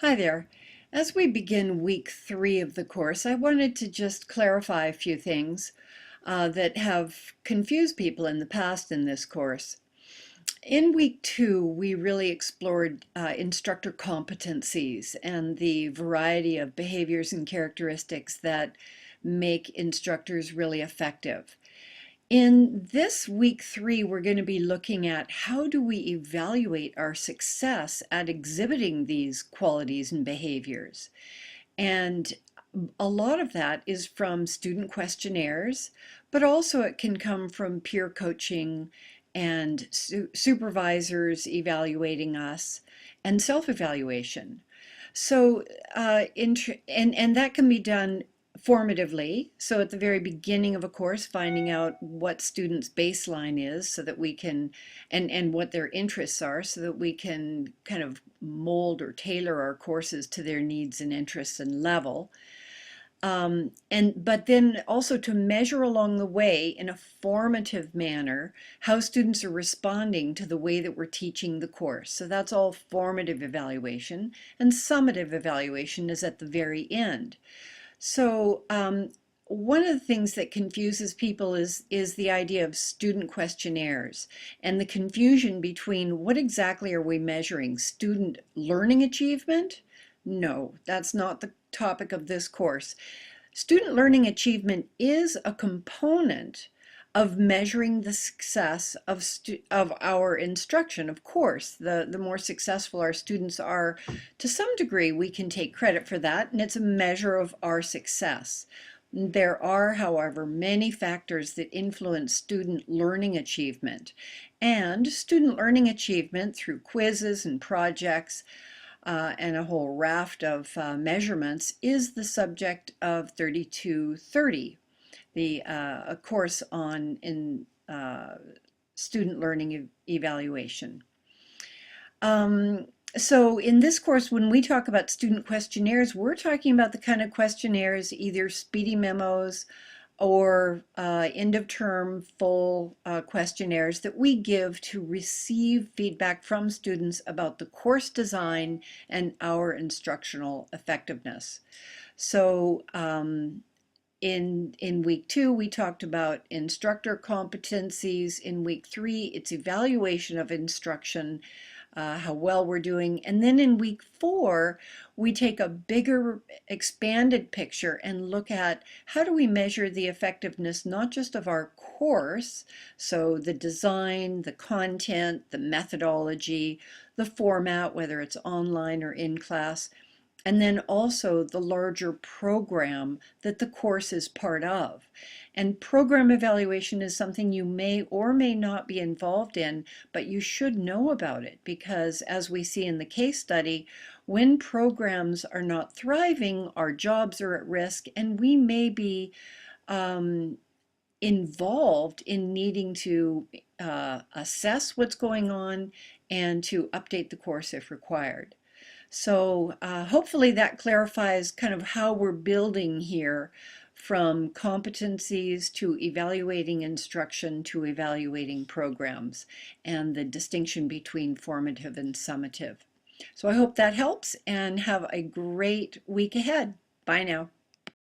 Hi there. As we begin week 3 of the course, I wanted to just clarify a few things that have confused people in the past in this course. In week 2, we really explored instructor competencies and the variety of behaviors and characteristics that make instructors really effective. In this week 3, we're going to be looking at how do we evaluate our success at exhibiting these qualities and behaviors. And a lot of that is from student questionnaires, but also it can come from peer coaching and supervisors evaluating us and self-evaluation. So, and that can be done formatively. So at the very beginning of a course, finding out what students' baseline is so that we can, and what their interests are so that we can kind of mold or tailor our courses to their needs and interests and level. But then also to measure along the way in a formative manner how students are responding to the way that we're teaching the course. So that's all formative evaluation, and summative evaluation is at the very end. So one of the things that confuses people is the idea of student questionnaires and the confusion between what exactly are we measuring? Student learning achievement? No, that's not the topic of this course. Student learning achievement is a component of measuring the success of our instruction. Of course, the more successful our students are, to some degree, we can take credit for that, and it's a measure of our success. There are, however, many factors that influence student learning achievement. And student learning achievement through quizzes and projects and a whole raft of measurements is the subject of 3230, a course on in student learning evaluation. So in this course, when we talk about student questionnaires, we're talking about the kind of questionnaires, either speedy memos or end of term full questionnaires that we give to receive feedback from students about the course design and our instructional effectiveness. So in week 2, we talked about instructor competencies. In week 3, it's evaluation of instruction, how well we're doing. And then in week 4, we take a bigger expanded picture and look at how do we measure the effectiveness not just of our course, so the design, the content, the methodology, the format, whether it's online or in class, and then also the larger program that the course is part of. And program evaluation is something you may or may not be involved in, but you should know about it because, as we see in the case study, when programs are not thriving, our jobs are at risk, and we may be involved in needing to assess what's going on and to update the course if required. So hopefully that clarifies kind of how we're building here from competencies to evaluating instruction to evaluating programs and the distinction between formative and summative. So I hope that helps and have a great week ahead. Bye now.